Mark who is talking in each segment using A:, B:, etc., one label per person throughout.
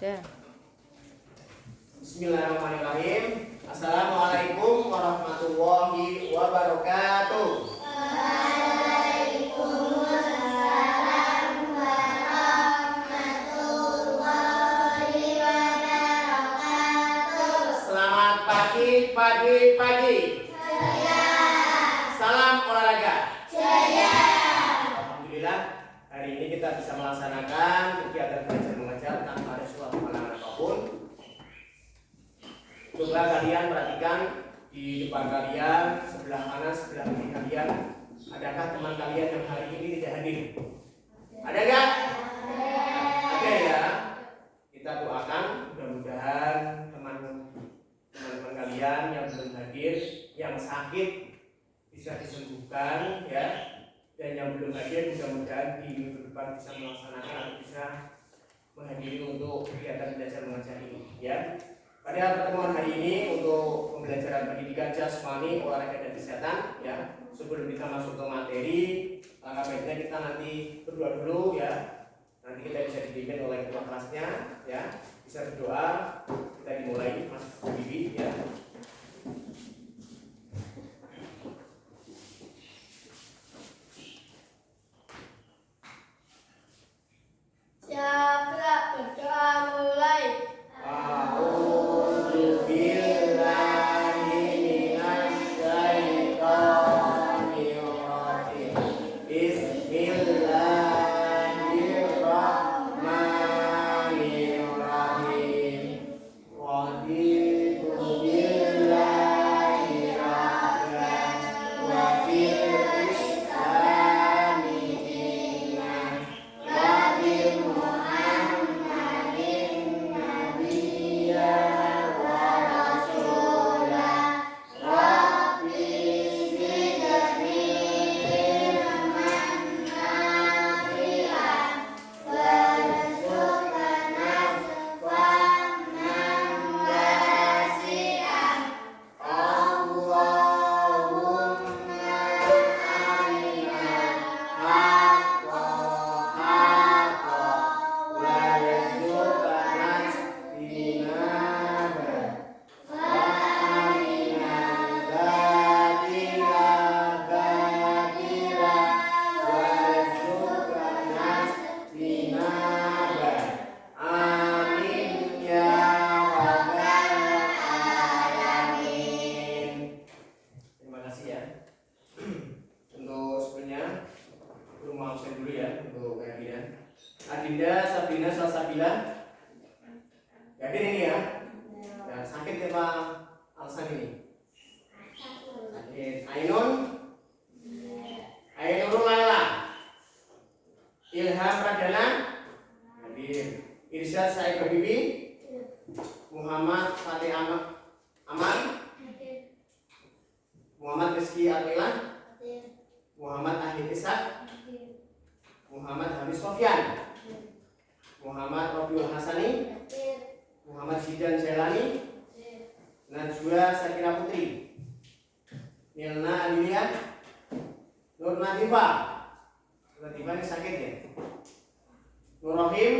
A: aja.
B: Bismillahirrahmanirrahim. Assalamualaikum warahmatullahi wabarakatuh.
C: Waalaikumsalam warahmatullahi wabarakatuh.
B: Selamat pagi.
C: Jaya.
B: Salam olahraga.
C: Jaya.
B: Alhamdulillah, hari ini kita bisa melaksanakan kegiatan belajar mengajar tanpa ada suatu halangan apapun. Coba kalian perhatikan di depan kalian, sebelah kanan, sebelah kiri kalian, adakah teman kalian yang hari ini tidak hadir? Ada nggak? Ada ya. Kita doakan mudah-mudahan teman-teman kalian yang belum hadir, yang sakit bisa disembuhkan ya, dan yang belum hadir mudah-mudahan di minggu depan bisa melaksanakan atau bisa menghadiri untuk kegiatan belajar mengajar ini ya. Pada pertemuan hari ini untuk pembelajaran pendidikan jasmani, olahraga dan kesehatan ya. Sebelum kita masuk ke materi, langkah baiknya kita nanti berdoa dulu ya. Nanti kita bisa dipimpin oleh ketua kelasnya ya. Bisa berdoa, kita dimulai Mas Bibi ya.
C: Siapa berdoa mulai?
B: Adinda, Sabrina, Salsabila, hadir ini ya. Dan sakit apa alasan ini? Sakit. Ainun, Ainurul Laila, Ilham Radana, hadir. Irsyad Said Bibi, Muhammad Fatih Aman, Muhammad Rizky Arwila, Muhammad Ahli Ishak, Muhammad Hamis Sofyan, Muhammad Robiul Hasani, Muhammad Zidan Jailani, Najwa Sakina Putri, Nilna Alilia, Nur Nadifa. Nur Nadifa ini sakit ya? Nur Rohim,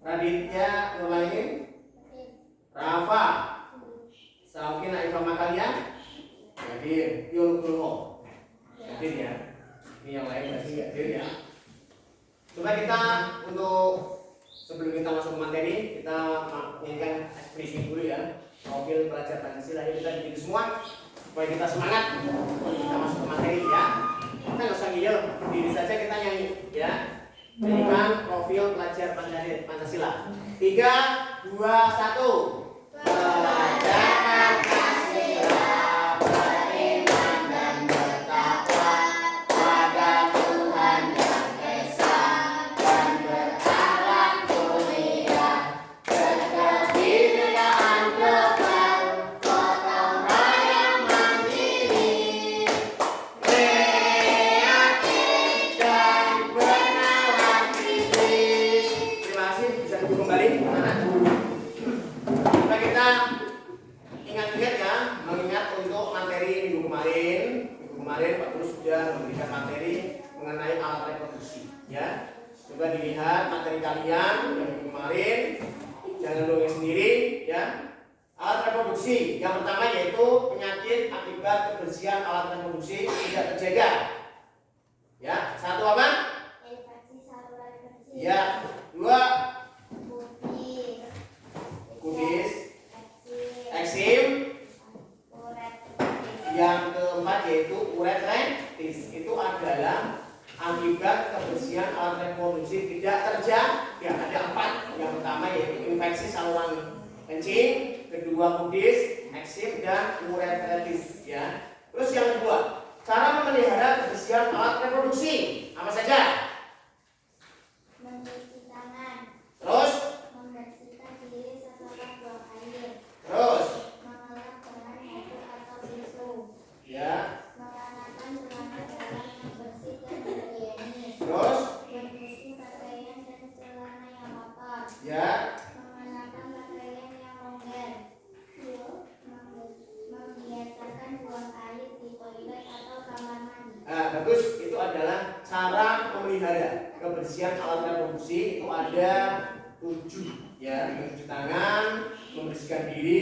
B: Raditya Nurlainin, Rafa, Saukina Ifama kalian, hadir. Yul Kulho, hadir ya. Ini yang lain berarti nggak hadir ya. Coba kita untuk sebelum kita masuk ke materi, kita menginginkan briefing dulu ya. Profil pelajar Pancasila ini kita bikin semua supaya kita semangat untuk kita masuk ke materi ya. Kita nggak usah ngiyel, berdiri saja kita nyanyi ya. Nyanyikan profil pelajar Pancasila. 3, 2, 1. Pelajar Pancasila beriman dan bertakwa pada Tuhan yang Esa dan berakhlak mulia, berkebinekaan global, gotong royong mandiri, kreatif dan bernalar kritis. Terima kasih, bisa duduk kembali. Nah, kita ingat-ingat ya, mengingat untuk materi minggu kemarin Pak Guru sudah memberikan materi mengenai alat reproduksi ya. Coba dilihat materi kalian yang kemarin. Jangan dongeng sendiri ya. Alat reproduksi yang pertama yaitu penyakit akibat kebersihan alat reproduksi tidak terjaga. Ya, satu apa?
C: Infeksi saluran kecil.
B: Ya, dua
C: Kudis.
B: eksim.
C: Uret.
B: Yang keempat yaitu uretritis. Itu adalah akibat kebersihan alat reproduksi tidak terjaga. Ada 4. Yang pertama yaitu infeksi saluran kencing, kedua kudis, eksim dan uretritis ya. Terus yang kedua, cara memelihara kebersihan alat reproduksi apa saja?
C: Mencuci tangan.
B: Terus
C: Membersihkan diri setelah buang air.
B: terus
C: Mengelap dengan handuk atau tisu.
B: ya.
C: Mengenakan celana dalam yang bersih dan higienis.
B: Terus
C: Membersih pakaian dan celana yang kotor.
B: ya.
C: Mengenakan pakaian yang longgar. Membiasakan buang air di toilet atau kamar mandi.
B: Bagus, itu adalah cara memelihara kebersihan alat reproduksi. Itu ada 7 ya. Mencuci tangan, membersihkan diri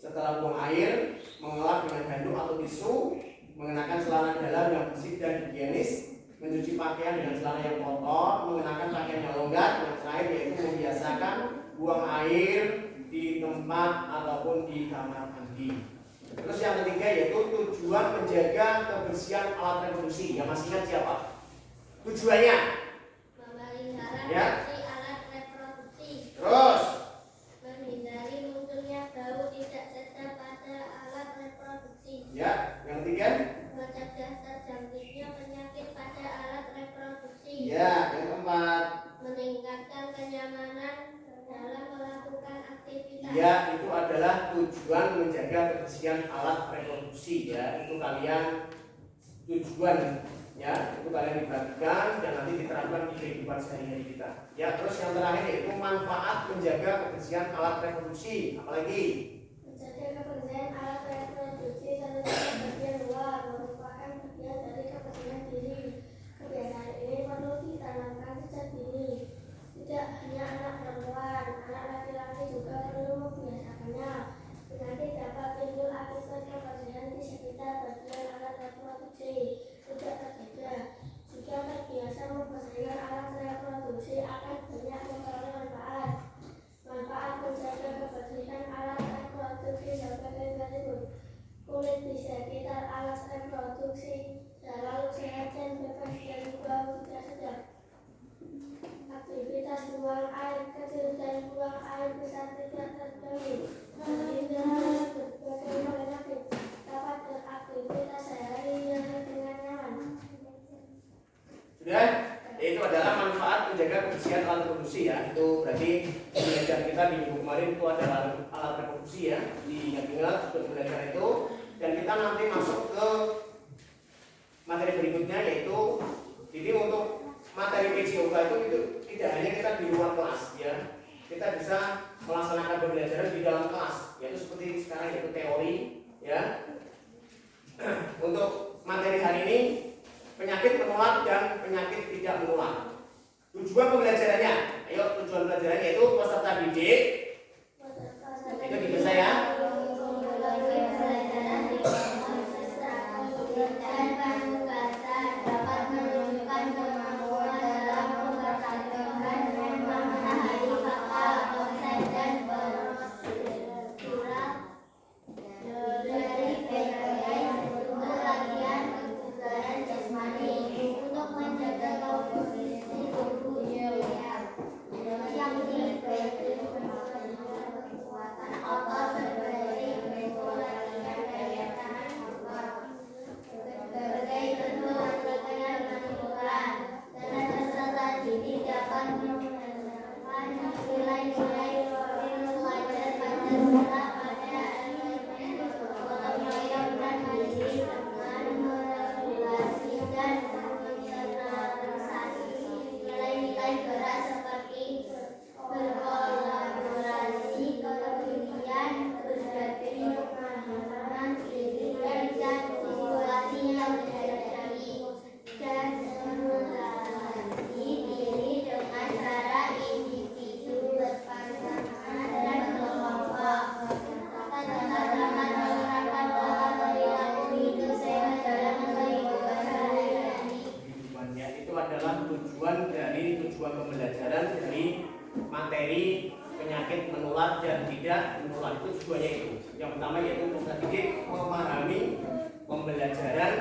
B: setelah buang air, mengelap dengan handuk atau tisu, mengenakan celana dalam yang bersih dan higienis, mencuci pakaian dengan celana yang kotor, mengenakan pakaian yang longgar, yang terakhir yaitu membiasakan buang air di tempat ataupun di kamar mandi. Terus yang ketiga yaitu tujuan menjaga kebersihan alat reproduksi. Yang masih ingat siapa? Tujuannya
C: Memelihara
B: ya.
C: bersih alat reproduksi.
B: Terus
C: Menghindari munculnya bau tidak sedap pada alat reproduksi.
B: ya. Yang ketiga
C: Mencegah terjangkitnya penyakit pada alat reproduksi.
B: ya. Yang keempat
C: Meningkatkan kenyamanan dalam melakukan aktivitas.
B: ya, itu adalah tujuan menjaga kebersihan alat reproduksi ya. Itu kalian tujuan ya, itu kalian diperhatikan dan nanti diterapkan di kehidupan sehari-hari kita ya. Terus yang terakhir yaitu manfaat menjaga kebersihan alat reproduksi. Apalagi
C: Menjaga kebersihan alat reproduksi terutama bagian luar merupakan bagian dari kebersihan diri. Kebiasaan ini perlu ditanamkan sejak dini. Tidak hanya anak perempuan, anak laki-laki juga perlu membiasakannya. Penyakit dapat timbul akibat kebersihan di sekitar bagian alat reproduksi tidak terjaga. Jika terbiasa membersihkan alat reproduksi akan banyak memperoleh manfaat. Manfaat menjaga kebersihan alat reproduksi sebagai berikut. Kulit di sekitar alat reproduksi selalu sehat dan bebas dari bau tidak sedap. Aktivitas buang air kecil dan buang air besar tidak terganggu. Menghindari berbagai penyakit dapat beraktivitas sehari-hari dengan nyaman.
B: sudah, itu adalah manfaat menjaga kebersihan alat reproduksi ya. Itu berarti pembelajaran kita di minggu kemarin itu adalah alat reproduksi ya. Diingat-ingat untuk belajar itu. Dan kita nanti masuk ke materi berikutnya yaitu jadi untuk materi PJOK itu tidak hanya kita di luar kelas ya. Kita bisa melaksanakan pembelajaran di dalam kelas, yaitu seperti sekarang yaitu teori ya. Untuk materi hari ini penyakit menular dan penyakit tidak menular. Tujuan pembelajarannya, ayo tujuan pembelajarannya yaitu peserta didik. Itu gitu saya. pembelajaran dari materi penyakit menular dan tidak menular. Itu tujuannya itu. Yang pertama yaitu peserta didik memahami pembelajaran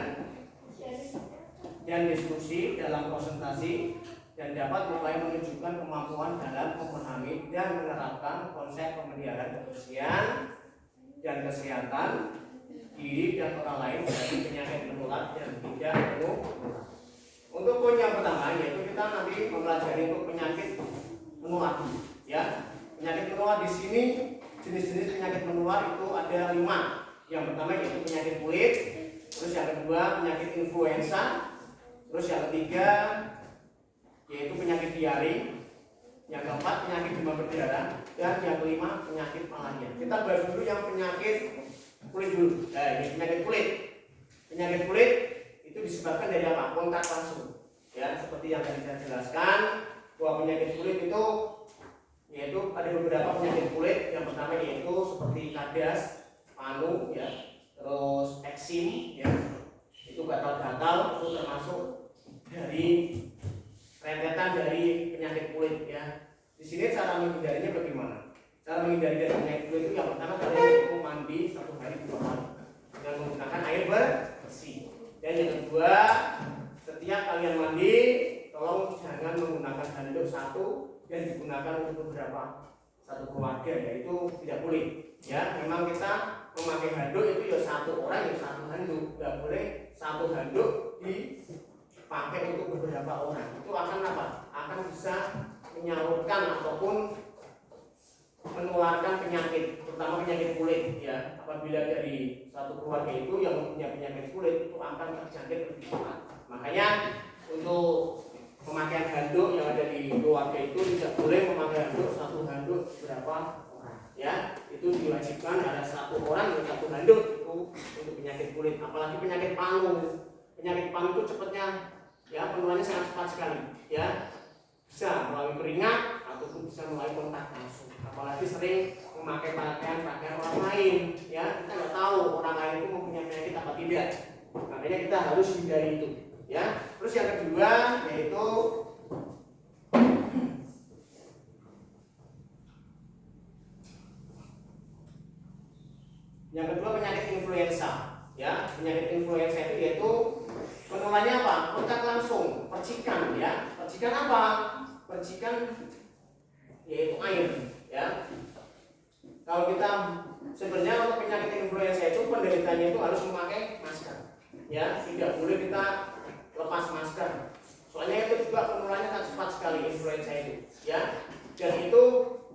B: dan diskusi dalam presentasi dan dapat mulai menunjukkan kemampuan dalam memahami dan menerapkan konsep pemeliharaan kebersihan dan kesehatan diri dan orang lain dari penyakit menular dan tidak menular. Untuk poin yang pertama yaitu kita nanti mempelajari untuk penyakit menular. Ya, penyakit menular di sini jenis-jenis penyakit menular itu ada 5. Yang pertama yaitu penyakit kulit, terus yang kedua penyakit influenza, terus yang ketiga yaitu penyakit diare, yang keempat penyakit demam berdarah, dan yang kelima penyakit malaria. Kita bahas dulu yang penyakit kulit dulu. Ini penyakit kulit. Penyakit kulit itu disebabkan dari apa? Kontak langsung. Ya, seperti yang tadi saya jelaskan bahwa penyakit kulit itu yaitu ada beberapa penyakit kulit. Yang pertama yaitu seperti kadas, panu, ya, terus eksim, ya, itu gatal-gatal, itu termasuk dari rentetan dari penyakit kulit, ya. Di sini cara menghindarinya bagaimana? Cara menghindari dari penyakit kulit itu yang pertama kalian itu mandi 1 hari 2 kali dengan menggunakan air bersih. Dan yang kedua, setiap kalian mandi tolong jangan menggunakan handuk satu dan digunakan untuk beberapa satu keluarga, yaitu tidak boleh. Ya, memang kita memakai handuk itu ya 1 orang ya 1 handuk, nggak boleh 1 handuk dipakai untuk beberapa orang. Itu akan apa? Akan bisa menyalurkan ataupun menularkan penyakit, terutama penyakit kulit. Ya, apabila dari satu keluarga itu yang mempunyai penyakit kulit itu akan terjangkit lebih cepat. Makanya untuk pemakaian handuk yang ada di keluarga itu tidak boleh memakai handuk 1 handuk berapa orang. Ya, itu diwajibkan ada 1 orang dan 1 handuk itu untuk penyakit kulit. Apalagi penyakit panu. Penyakit panu itu cepatnya, ya, penularannya sangat cepat sekali. Ya, bisa melalui keringat ataupun bisa melalui kontak langsung. Apalagi sering memakai pakaian orang lain, ya, kita nggak tahu orang lain itu mempunyai penyakit apa tidak. Makanya kita harus hindari itu. Ya, terus yang kedua yaitu penyakit influenza. Ya, penyakit influenza itu yaitu penularannya apa? Kontak langsung, percikan, ya. Percikan apa? Percikan yaitu air, ya. Kalau kita sebenarnya untuk penyakit influenza itu penderitanya itu harus memakai masker. Ya, tidak boleh kita lepas masker. Soalnya itu juga penularannya sangat cepat sekali influenza itu, ya. Dan itu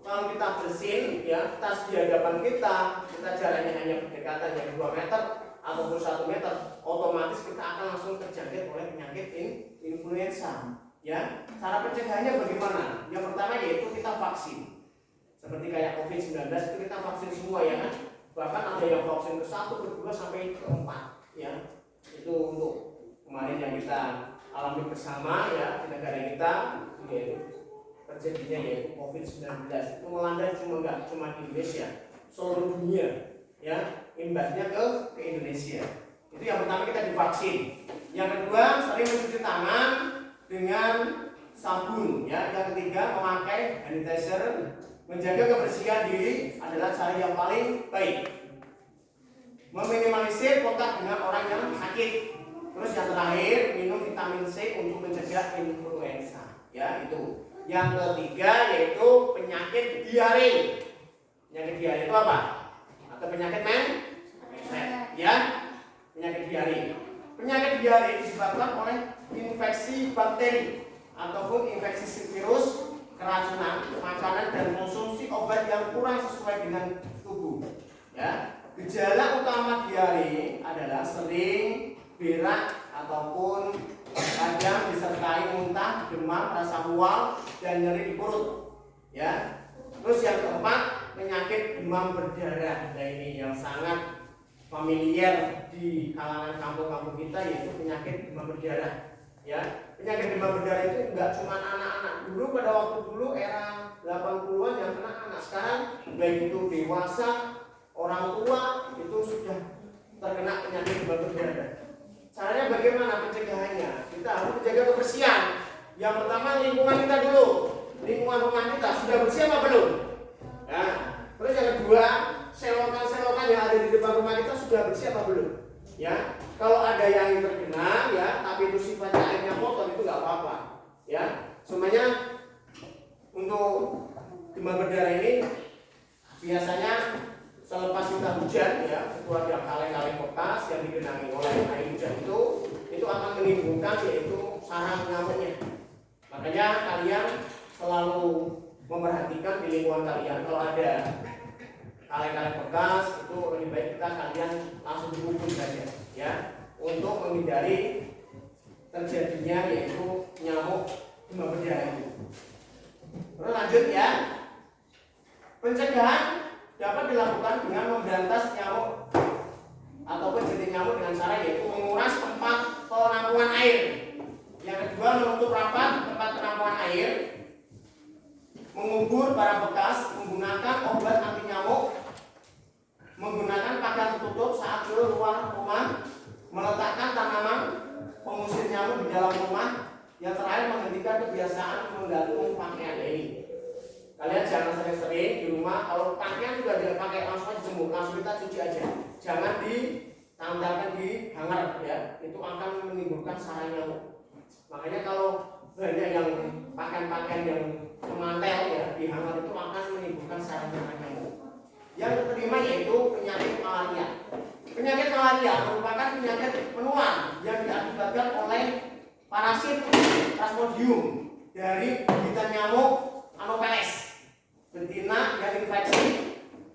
B: kalau kita bersin, ya, tas di hadapan kita jaraknya hanya berdekatan yang 2 meter ataupun 1 meter, otomatis kita akan langsung terjangkit oleh penyakit influenza. Ya, cara pencegahannya bagaimana? Yang pertama yaitu kita vaksin. Seperti kayak COVID-19 itu kita vaksin semua, ya kan? Bahkan ada yang vaksin ke-1, ke-2 sampai ke-4, ya. Itu untuk kemarin yang kita alami bersama, ya, di negara kita, yaitu terjadinya yaitu COVID-19 itu melanda nggak cuma di Indonesia, seluruh dunia, ya, imbasnya ke Indonesia. Itu yang pertama, kita divaksin. Yang kedua, sering mencuci tangan dengan sabun, ya. Yang ketiga, memakai hand sanitizer. Menjaga kebersihan diri adalah cara yang paling baik. Meminimalisir kontak dengan orang yang sakit. Terus yang terakhir, minum vitamin C untuk mencegah influenza, ya, itu. Yang ketiga yaitu penyakit diare. Penyakit diare itu apa? Atau penyakit ya, penyakit diare. Penyakit diare disebabkan oleh infeksi bakteri ataupun infeksi virus, keracunan, makanan, dan konsumsi obat yang kurang sesuai dengan tubuh. Ya, gejala utama diare adalah sering berak ataupun kadang disertai muntah, demam, rasa mual, dan nyeri di perut. Ya. Terus yang keempat, penyakit demam berdarah. Nah, ini yang sangat familiar di kalangan kampung-kampung kita, yaitu penyakit demam berdarah. Ya, penyakit demam berdarah itu enggak cuma anak-anak. Dulu pada waktu dulu era 80-an yang kena anak, sekarang baik itu dewasa, orang tua itu sudah terkena penyakit demam berdarah. Caranya bagaimana pencegahannya? Kita harus menjaga kebersihan. Yang pertama, lingkungan kita dulu. untuk demam berdarah ini biasanya selepas kita hujan ya, itu ada kaleng-kaleng bekas yang digenangi oleh air hujan itu akan menimbulkan yaitu sarang nyamuknya. Makanya kalian selalu memperhatikan di lingkungan kalian kalau ada kaleng-kaleng bekas itu lebih baik kalian langsung dikubur saja ya, untuk menghindari terjadinya yaitu nyamuk demam berdarah itu. Terus lanjut ya, pencegahan dapat dilakukan dengan memberantas nyamuk ataupun jentik nyamuk dengan cara yaitu menguras tempat penampungan air. Yang kedua, menutup rapat tempat penampungan air, mengubur barang bekas menggunakan obat anti nyamuk, menggunakan pakaian tertutup saat keluar rumah, meletakkan tanaman pengusir nyamuk di dalam rumah. Yang terakhir, menghentikan kebiasaan menggantung pakaian ini. Kalian jangan sering-sering di rumah kalau pakaian juga tidak pakai langsung aja jemur, langsung kita cuci aja. Jangan ditanggalkan di hanger ya, itu akan menimbulkan sarang nyamuk. Makanya kalau banyak yang pakaian-pakaian yang memantel ya di hanger itu akan menimbulkan sarang nyamuk. Yang kelima yaitu penyakit malaria. Penyakit malaria merupakan penyakit menular yang diakibatkan oleh parasit Plasmodium dari gigitan nyamuk Anopheles betina yang infeksi.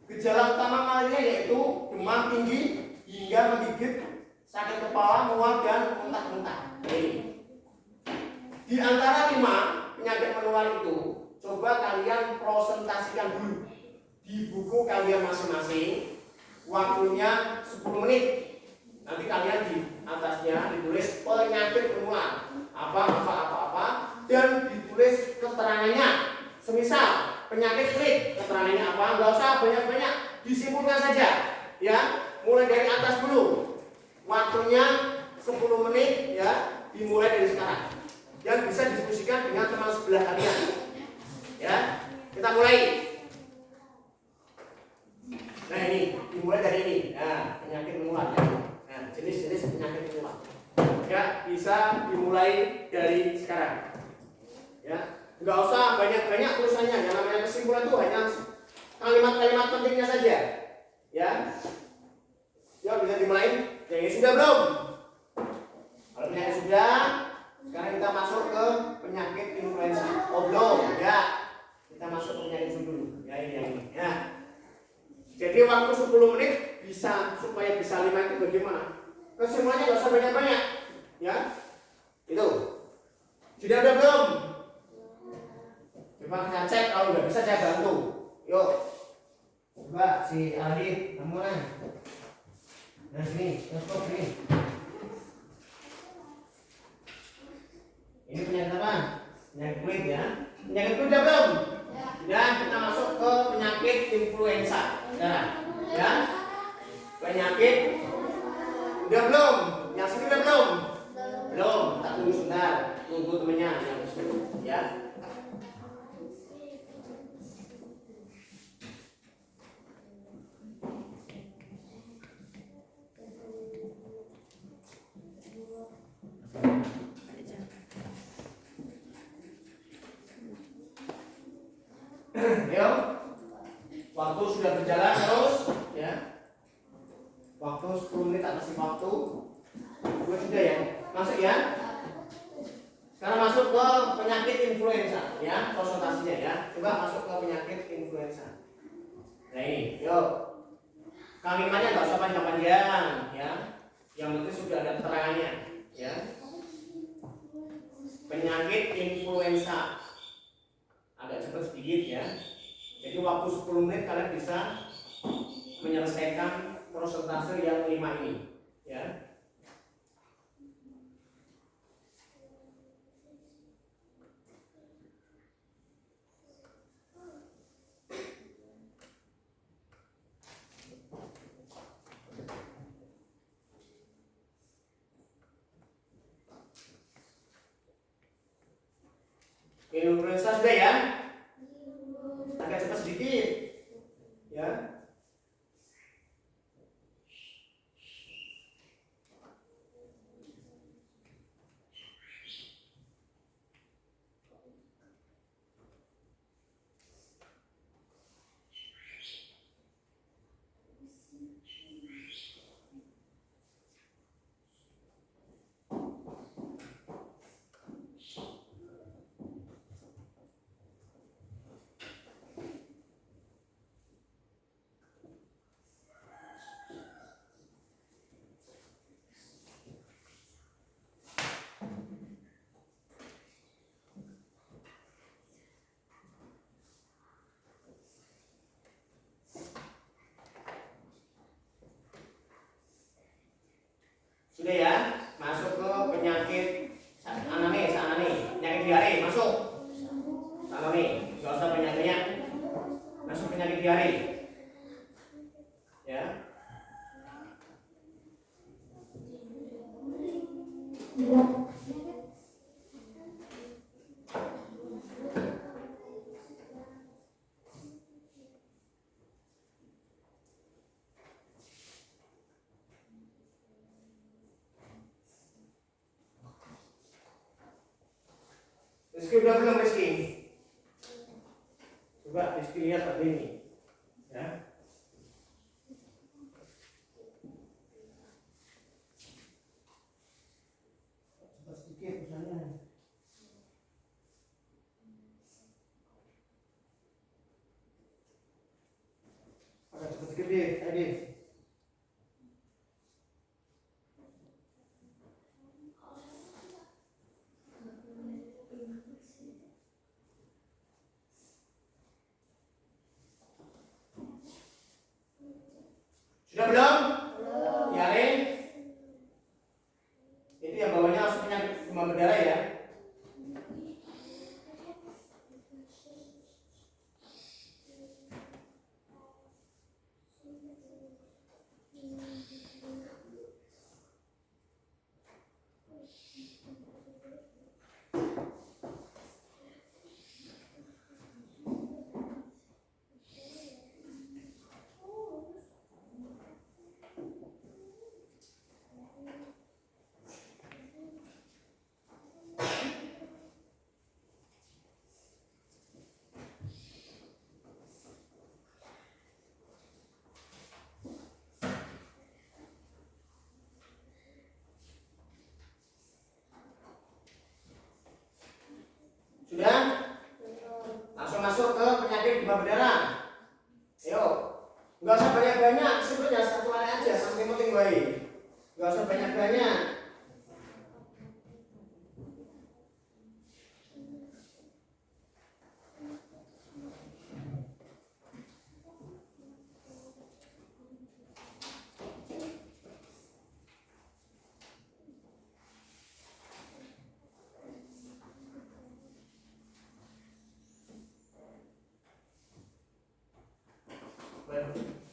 B: Gejala utama malaria yaitu demam tinggi hingga menggigit, sakit kepala, mual dan muntah-muntah. Di antara 5 penyakit menular itu, coba kalian presentasikan dulu di buku kalian masing-masing. Waktunya 10 menit. Nanti kalian di atasnya ditulis penyakit menular apa dan ditulis keterangannya. Semisal penyakit kulit, keterangannya apa? Nggak usah banyak-banyak, disimpulkan saja ya, mulai dari atas dulu. Waktunya 10 menit ya, dimulai dari sekarang. Yang bisa diskusikan dengan teman sebelah kalian ya. Kita mulai. Nah ini, dimulai dari ini. Nah, penyakit menular ya. Nah, jenis-jenis penyakit menular ya, bisa dimulai dari sekarang ya. Nggak usah banyak-banyak tulisannya, yang namanya kesimpulan itu hanya kalimat-kalimat pentingnya saja ya. Ya bisa dimulai. Yang ini sudah belum? Kalau penyakit sudah, sekarang kita masuk ke penyakit influenza. Oh belum ya, kita masuk ke penyakit dulu ya, ini ya. Jadi waktu 10 menit bisa, supaya bisa 5 itu bagaimana? Kesimpulannya nggak usah banyak-banyak ya. Itu sudah ada belum? Coba kita cek, kalau nggak bisa saya bantu. Yuk, coba si Aldi, kamu kan? Nah sini, stop sini. Ini penyakit apa? Penyakit kulit ya. Penyakit kulit udah belum? Ya, kita masuk ke penyakit influenza. Nah, ya. Penyakit udah belum? Yang sini udah belum? Belum. Tak tunggu sebentar. Tunggu temennya yang sini ya. Yuk, waktu sudah berjalan terus ya. Waktu 10 menit tak kasih waktu. Sudah ya, masuk ya. Sekarang masuk ke penyakit influenza ya, konsultasinya ya. Coba masuk ke penyakit influenza. Nah ini, yuk. Kalimatnya nggak usah panjang-panjang ya. Yang penting sudah ada keterangannya ya. Penyakit influenza. Agak cepat sedikit ya. Jadi waktu 10 menit kalian bisa menyelesaikan prosentase yang 5 ini ya. Influenza sudah ya. Agak cepat sedikit ya. Nggak usah banyak-banyak. Langsung penyakit diare. Ya. Rizky udah belum Rizky? Coba Rizky lihat tadi ini, ya. Cepat sedikit misalnya. Agak cepat sedikit deh, tadi. Sudah belum? Belum. Diare. Itu yang bawahnya langsung penyakit demam berdarah ya. Sudah? Langsung masuk ke penyakit demam berdarah. Ayo, nggak usah banyak-banyak, sebenarnya satu hari aja, sampai penting baik. Nggak usah banyak-banyak.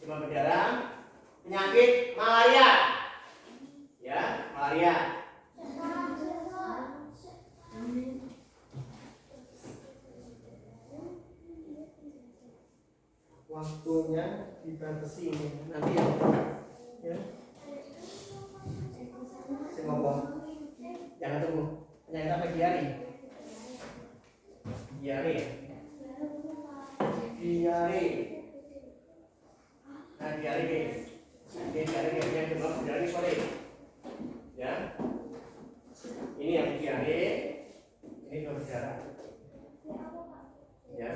B: Demam berdarah, penyakit malaria, ya malaria. Waktunya dibatasi ini nanti ya. Saya ngomong, jangan tunggu. Penyakit apa diare? Diare. Diare. Nah, diare yang demam berdarah sore. Ya. Ini yang diare, ini demam berdarah. Ya.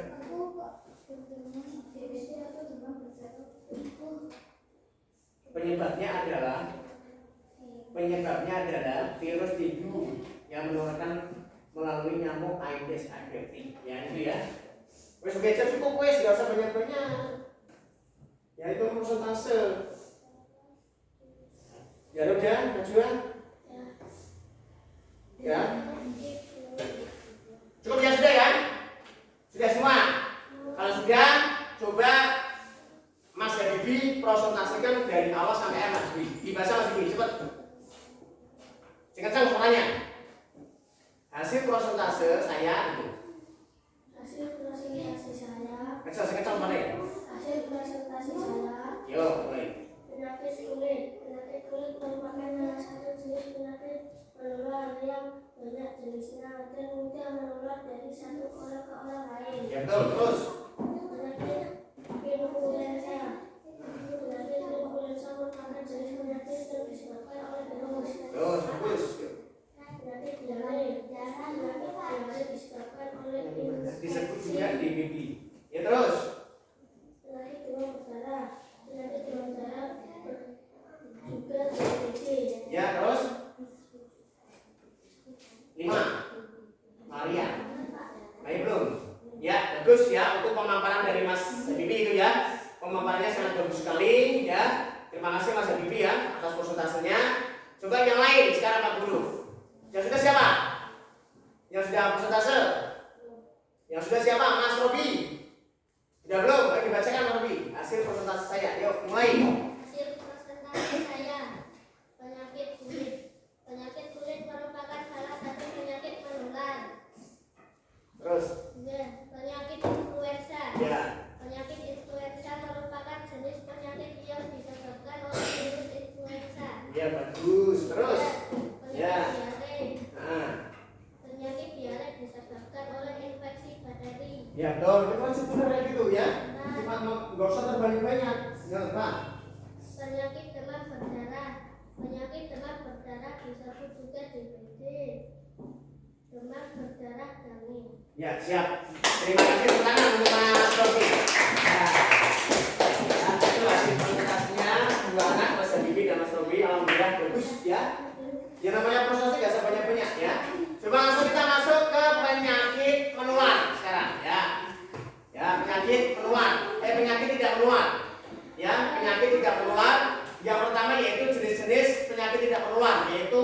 B: Penyebabnya adalah virus TB yang menularkan melalui nyamuk Aedes aegypti. Ya itu ya. Wes belajar cukup wes, gak usah banyak-banyak. Ya itu persentase. Ya udah, Najwa. Ya. Cukup ya sudah ya? Sudah semua? Kalau sudah, coba Mas Habibie presentasikan dari awal sampai akhir Mas Habibie. Dibaca Mas Habibie, cepat. Kencang suaranya. Hasil prosentase saya itu.
C: Hasil presentasi saya.
B: Kencang suaranya.
C: Hasil presentasi saya.
B: Yo, mulai.
C: Penyakit kulit merupakan salah satu jenis penyakit menular yang banyak jenisnya dan mudah menular dari satu orang ke orang lain.
B: Ya betul, terus.
C: Penyakit influenza. Penyakit influenza merupakan jenis penyakit yang disebabkan oleh virus.
B: Terus, bagus.
C: Penyakit diare. Penyakit diare disebabkan oleh
B: Disebut juga DBD. Ya terus.
C: penyakit demam berdarah. Penyakit demam berdarah juga DBD.
B: Ya terus. 5. Maria. Baik belum? Ya bagus ya untuk pemaparan dari Mas Habibie itu ya. Pemaparannya sangat bagus sekali ya. Terima kasih Mas Habibie ya atas presentasenya. Coba yang lain sekarang 40. Yang sudah siapa? Yang sudah presentase? Yang sudah siapa? Mas Robi. Sudah belum? Ayo dibacakan Mas Robi. Hasil presentasi saya. Yuk, mulai.
C: Hasil presentasi saya. Penyakit kulit. Penyakit kulit merupakan salah satu penyakit menular.
B: Terus.
C: Penyakit influenza.
B: Ya.
C: Penyakit influenza merupakan jenis penyakit yang disebabkan oleh virus influenza.
B: Ya, bagus. Terus. Ya.
C: Penyakit diare disebabkan oleh infeksi bakteri.
B: Ya, betul. Itu kan sebenarnya gitu ya. Cuma nggak usah terbanyak-banyak. Nggak, Pak.
C: Penyakit demam berdarah. Penyakit demam berdarah disebut juga DBD. Demam berdarah dangling.
B: Ya, siap. Terima kasih tepuk tangan untuk Mas Robi. Nah, itu hasil presentasinya dua anak, Mas Habibie dan Mas Robi. Alhamdulillah bagus ya. Yang namanya prestasi gak sebanyak-banyak ya. Coba langsung kita masuk ke penyakit menular sekarang ya. Ya, penyakit menular. Penyakit tidak menular. Ya, penyakit tidak menular. Yang pertama yaitu jenis-jenis penyakit tidak menular, yaitu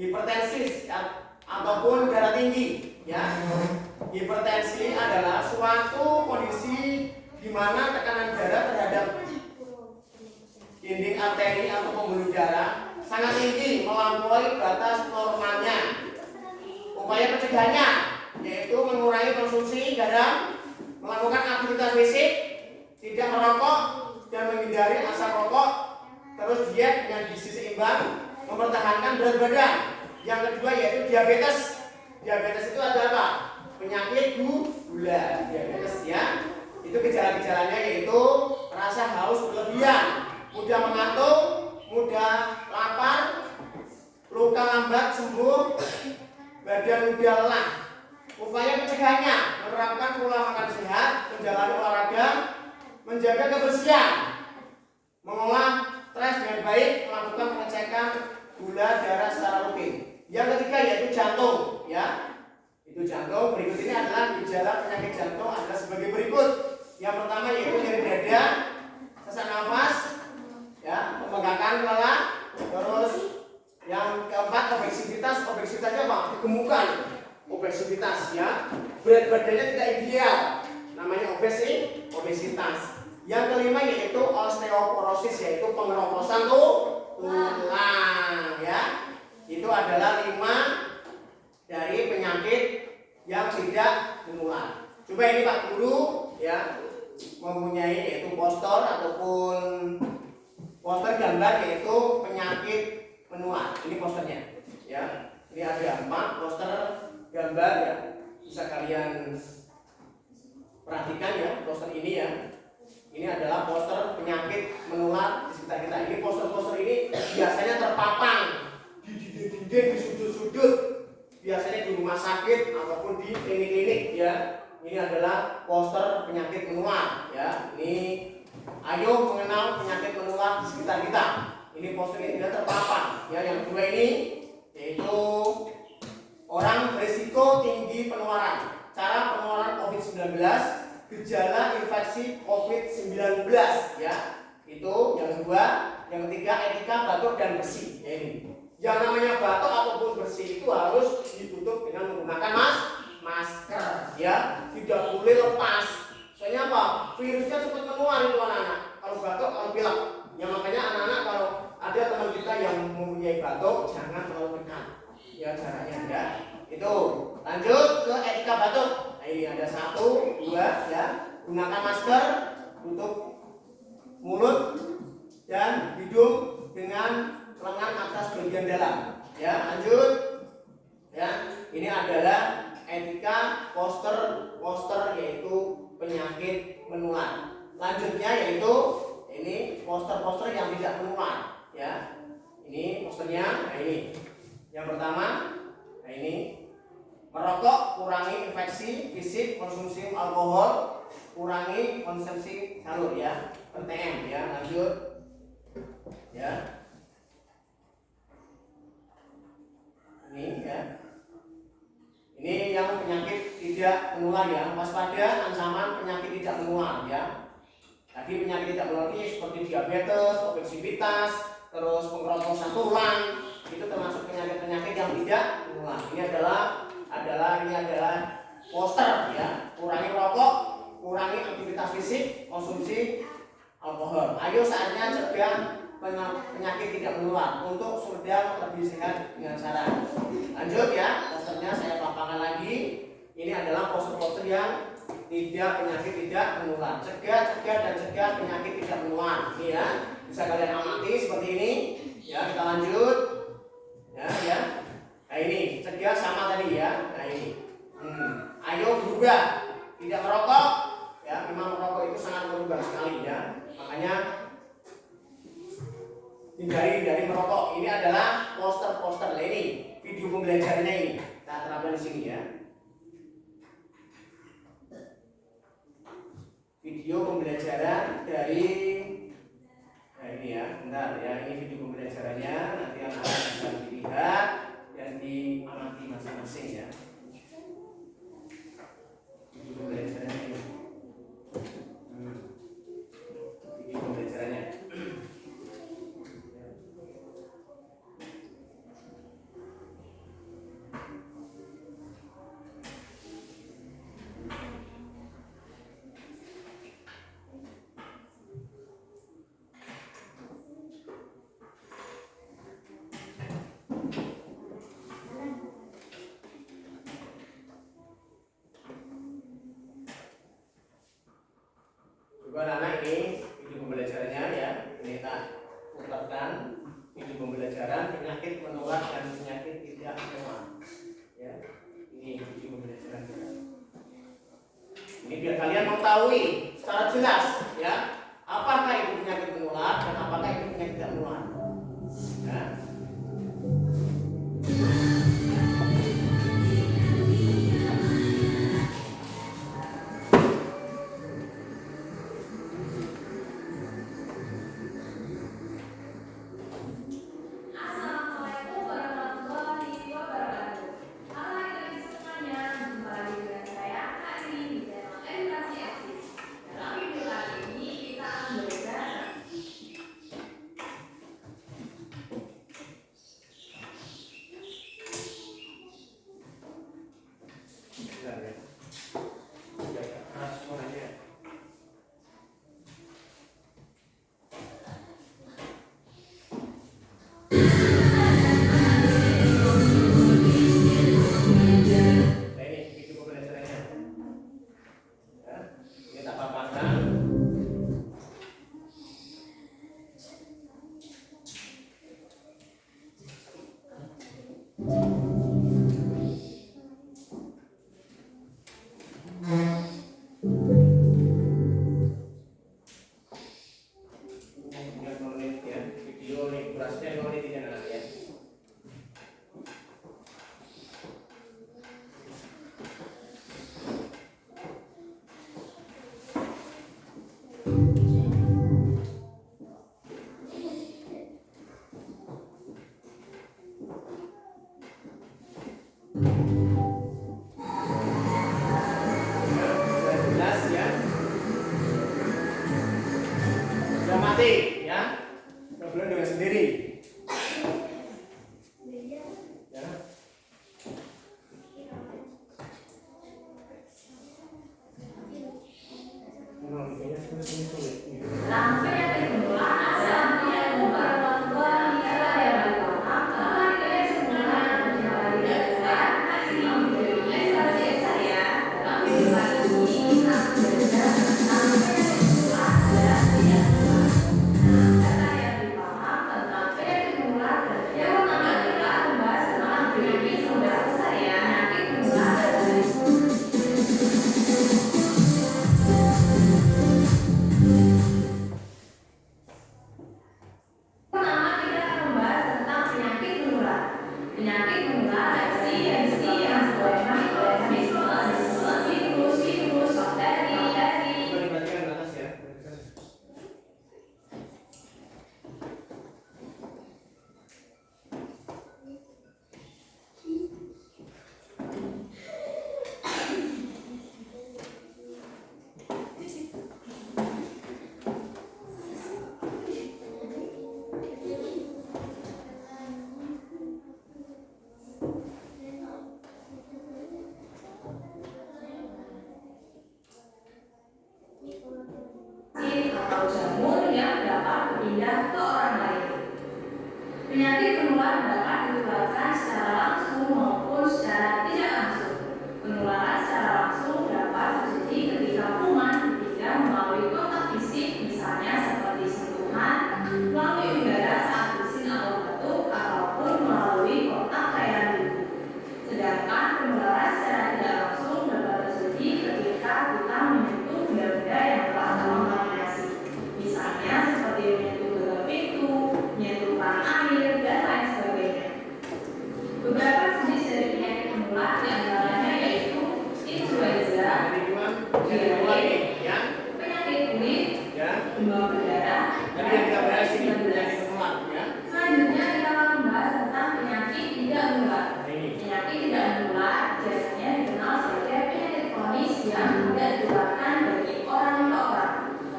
B: hipertensi ataupun darah tinggi. Ya, hipertensi adalah suatu kondisi di mana tekanan darah terhadap dinding arteri atau pembuluh darah sangat tinggi melampaui batas normalnya. Upaya pencegahannya yaitu mengurangi konsumsi garam, melakukan aktivitas fisik, tidak merokok dan menghindari asap rokok, terus diet dengan gizi seimbang, mempertahankan berat badan. Yang kedua yaitu diabetes. Diabetes itu adalah apa? Penyakit gula. Diabetes ya. Itu gejala-gejalanya yaitu rasa haus berlebihan, mudah mengantuk, mudah lapar, luka lambat sembuh, badan mudah lelah. Upaya pencegahannya menerapkan pola makan sehat, menjalani olahraga, menjaga kebersihan, mengolah stres dengan baik, melakukan pengecekan gula darah secara rutin. Yang ketiga yaitu jantung, ya. Itu jantung. Berikut ini adalah gejala penyakit jantung adalah sebagai berikut. Yang pertama yaitu nyeri dada, sesak nafas, ya, pembengkakan lelah. Terus yang keempat obesitas. Obesitasnya apa? Kegemukan. Obesitas ya. Berat badannya tidak ideal. Namanya obesitas. Yang kelima yaitu osteoporosis, yaitu pengeroposan tulang ya. Itu adalah 5 dari penyakit yang tidak menular. Coba ini Pak Guru ya mempunyai yaitu poster ataupun poster gambar yaitu penyakit menular. Ini posternya ya. Ini ada 4 poster gambar ya. Bisa kalian perhatikan ya poster ini ya. Ini adalah poster penyakit menular di sekitar kita. Ini poster-poster ini biasanya terpapang di dinding-dinding, di sudut-sudut, biasanya di rumah sakit ataupun di klinik-klinik ya. Ini adalah poster penyakit menular ya. Ini ayo mengenal penyakit menular di sekitar kita. Ini poster ini sudah terpapang ya. Yang kedua ini yaitu orang berisiko tinggi penularan. Cara penularan COVID-19, gejala infeksi COVID-19 ya. Itu yang kedua. Yang ketiga etika batuk dan bersih ya ini. Yang namanya batuk ataupun bersih itu harus ditutup dengan menggunakan masker ya, tidak boleh lepas. Soalnya apa? Virusnya cepat menular itu anak-anak. Kalau batuk, kalau pilek. Ya makanya anak-anak kalau ada teman kita yang mempunyai batuk jangan terlalu dekat. Ya jaraknya enggak. Itu. Lanjut ke etika batuk. Nah, ini ada 1, 2 ya. Gunakan masker, tutup mulut dan hidung dengan lengan atas bagian dalam. Ya, lanjut. Ya, ini adalah etika poster yaitu penyakit menular. Lanjutnya yaitu ini poster-poster yang tidak menular. Ya, ini posternya. Nah ini. Yang pertama, nah ini merokok, kurangi infeksi fisik, konsumsi alkohol, kurangi konsumsi salur ya, PTM ya. Lanjut. Ya. Ini ya. Ini yang penyakit tidak menular ya. Waspada ancaman penyakit tidak menular ya. Tadi penyakit tidak menular ini seperti diabetes, obesitas, terus pengeroposan tulang, itu termasuk penyakit-penyakit yang tidak menular. Ini adalah poster ya, kurangi rokok, kurangi aktivitas fisik, konsumsi alkohol. Ayo saatnya cegah penyakit tidak menular untuk sudah lebih sehat dengan cara. Lanjut ya, posternya saya paparkan lagi. Ini adalah poster-poster yang penyakit tidak menular. Cegah dan cegah penyakit tidak menular. Ini ya, bisa kalian amati seperti ini. Ya, kita lanjut. Ya. Nah ini cegah sama tadi ya. Nah ini. Ayo berubah, tidak merokok. Ya, memang merokok itu sangat berubah sekali ya. Makanya hindari merokok. Ini adalah poster-poster ini, video pembelajarannya ini. Kita terapkan di sini ya. Video pembelajaran dari ini ya, bentar ya, ini video pembelajarannya. Nanti anak-anak bisa dilihat dan diamati masing-masing ya. Video pembelajarannya ini. Video pembelajarannya. Coba anak ini video pembelajarannya ya. Ini tak putarkan video pembelajaran penyakit menular dan penyakit tidak menular. Ya, ini video pembelajaran kita. Ini biar kalian mengetahui secara jelas ya, apakah itu penyakit menular dan apakah itu penyakit tidak menular. Ya. Mati ya, problem dengan sendiri ya.
A: atau jamur yang dapat berpindah ke orang lain. Penyakit menular dapat ditularkan secara langsung maupun secara tidak langsung. Penularan secara langsung dapat terjadi ketika kuman berpindah melalui kontak fisik, misalnya seperti sentuhan, melalui udara saat bersin atau batuk, ataupun melalui kontak cairan tubuh. Sedangkan penularan secara tidak langsung dapat terjadi ketika kita menyentuh benda-benda yang telah terkontaminasi, misalnya seperti menyentuh gagang pintu, menyentuh keran air, dan lain sebagainya. Beberapa jenis dari penyakit menular diantaranya yaitu influenza,
B: ya.
A: penyakit kulit,
B: Ya.
A: demam berdarah,
B: Tadi yang kita bahas ini
A: dan
B: penyakit menular, ya.
A: Selanjutnya kita akan membahas tentang penyakit tidak menular.
B: Nah, ini.
A: Penyakit tidak menular biasanya dikenal sebagai penyakit kronis yang tidak ditularkan dari orang ke orang.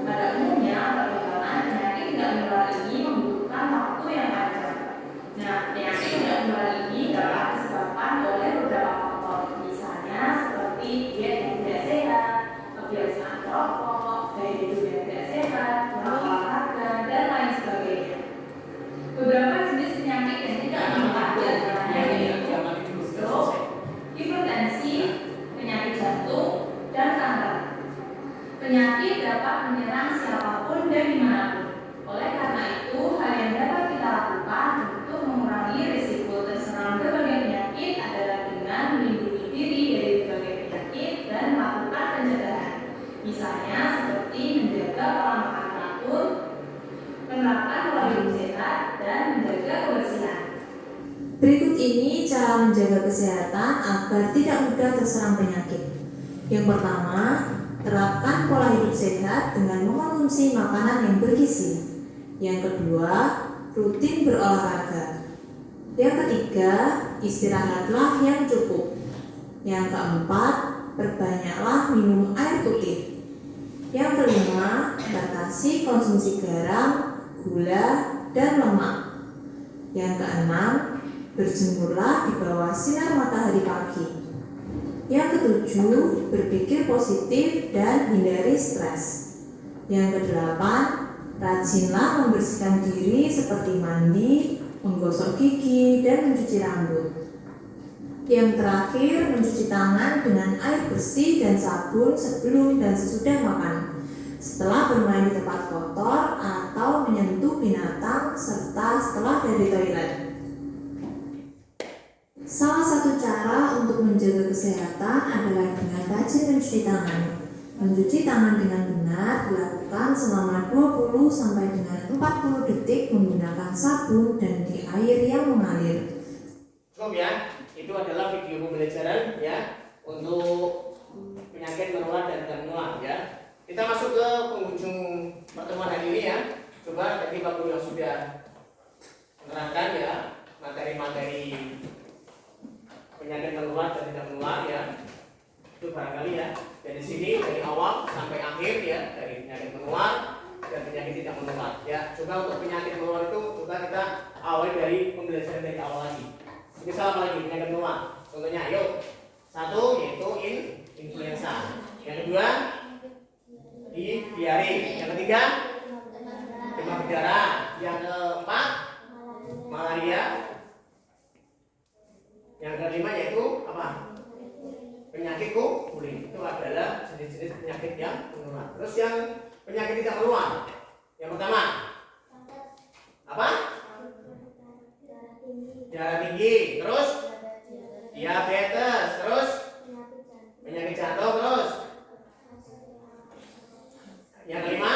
A: Pada umumnya, perkembangan penyakit tidak menular ini membutuhkan waktu yang panjang. Nah, penyakit tidak menular ini dapat disebabkan oleh beberapa faktor, misalnya seperti diet yang tidak sehat, kebiasaan merokok, gaya hidup yang tidak sehat, kurang olahraga, dan lain sebagainya. Beberapa jenis penyakit yang tidak menular diantaranya yaitu stroke, hipertensi, penyakit jantung, dan kanker. Penyakit dapat menyerang siapapun dan dimanapun. Oleh karena itu, hal yang dapat kita lakukan untuk mengurangi risiko terserang berbagai penyakit adalah dengan melindungi diri dari berbagai penyakit dan melakukan pencegahan. Misalnya seperti menjaga pola makan teratur, menerapkan pola hidup sehat, dan menjaga kebersihan.
D: Berikut ini cara menjaga kesehatan agar tidak mudah terserang penyakit. Yang pertama, terapkan pola hidup sehat dengan mengonsumsi makanan yang bergizi. Yang kedua, rutin berolahraga. Yang ketiga, istirahatlah yang cukup. Yang keempat, perbanyaklah minum air putih. Yang kelima, batasi konsumsi garam, gula, dan lemak. Yang keenam, berjemurlah di bawah sinar matahari pagi. Yang ketujuh, berpikir positif dan hindari stres. Yang kedelapan, rajinlah membersihkan diri seperti mandi, menggosok gigi, dan mencuci rambut. Yang terakhir, mencuci tangan dengan air bersih dan sabun sebelum dan sesudah makan, setelah bermain di tempat kotor atau menyentuh binatang, serta setelah dari toilet. Salah satu cara untuk menjaga kesehatan adalah dengan rajin mencuci tangan. Mencuci tangan dengan benar dilakukan selama 20 sampai dengan 40 detik menggunakan sabun dan di air yang mengalir.
B: Cukup ya. Itu adalah video pembelajaran ya untuk penyakit menular dan tidak menular ya. Kita masuk ke penghujung pertemuan hari ini ya. Coba tadi Pak Guru yang sudah menerangkan ya materi-materi penyakit menular dan tidak menular ya. Itu barangkali ya. Dari sini dari awal sampai akhir ya, dari penyakit menular dan penyakit tidak menular ya. Coba untuk penyakit menular itu coba kita awali dari pembelajaran dari awal lagi. Misal apa lagi penyakit menular? Contohnya, yuk. Satu yaitu influenza. Yang kedua diare. Yang ketiga demam berdarah. Yang keempat malaria. Yang kelima yaitu apa? Penyakit kulit. Itu adalah jenis-jenis penyakit yang menular. Terus yang penyakit tidak menular. Yang pertama apa? Darah tinggi, terus diabetes, terus penyakit jantung, terus yang kelima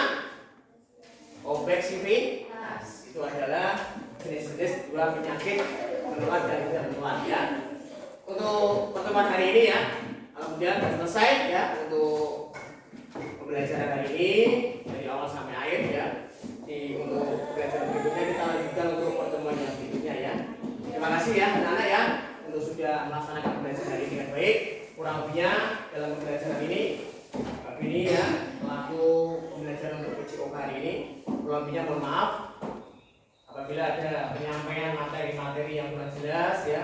B: obesitas. Itu adalah jenis-jenis dua penyakit menular dan tidak menular ya. Untuk pertemuan hari ini ya, kemudian selesai ya untuk pembelajaran hari ini dari awal sampai akhir ya. Untuk pembelajaran berikutnya kita lanjutkan untuk pertemuan yang berikutnya ya. Terima kasih ya anak-anak ya untuk sudah melaksanakan pembelajaran hari ini dengan baik. Kurang lebihnya dalam pembelajaran ini ya pelaku pembelajaran untuk PCOK hari ini kurang lebihnya mohon maaf apabila ada penyampaian materi-materi yang kurang jelas ya.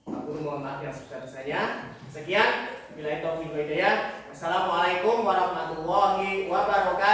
B: Aku mohon maaf yang sebesar-besarnya. Sekian, billahi taufiq wal hidayah. Assalamualaikum warahmatullahi wabarakatuh.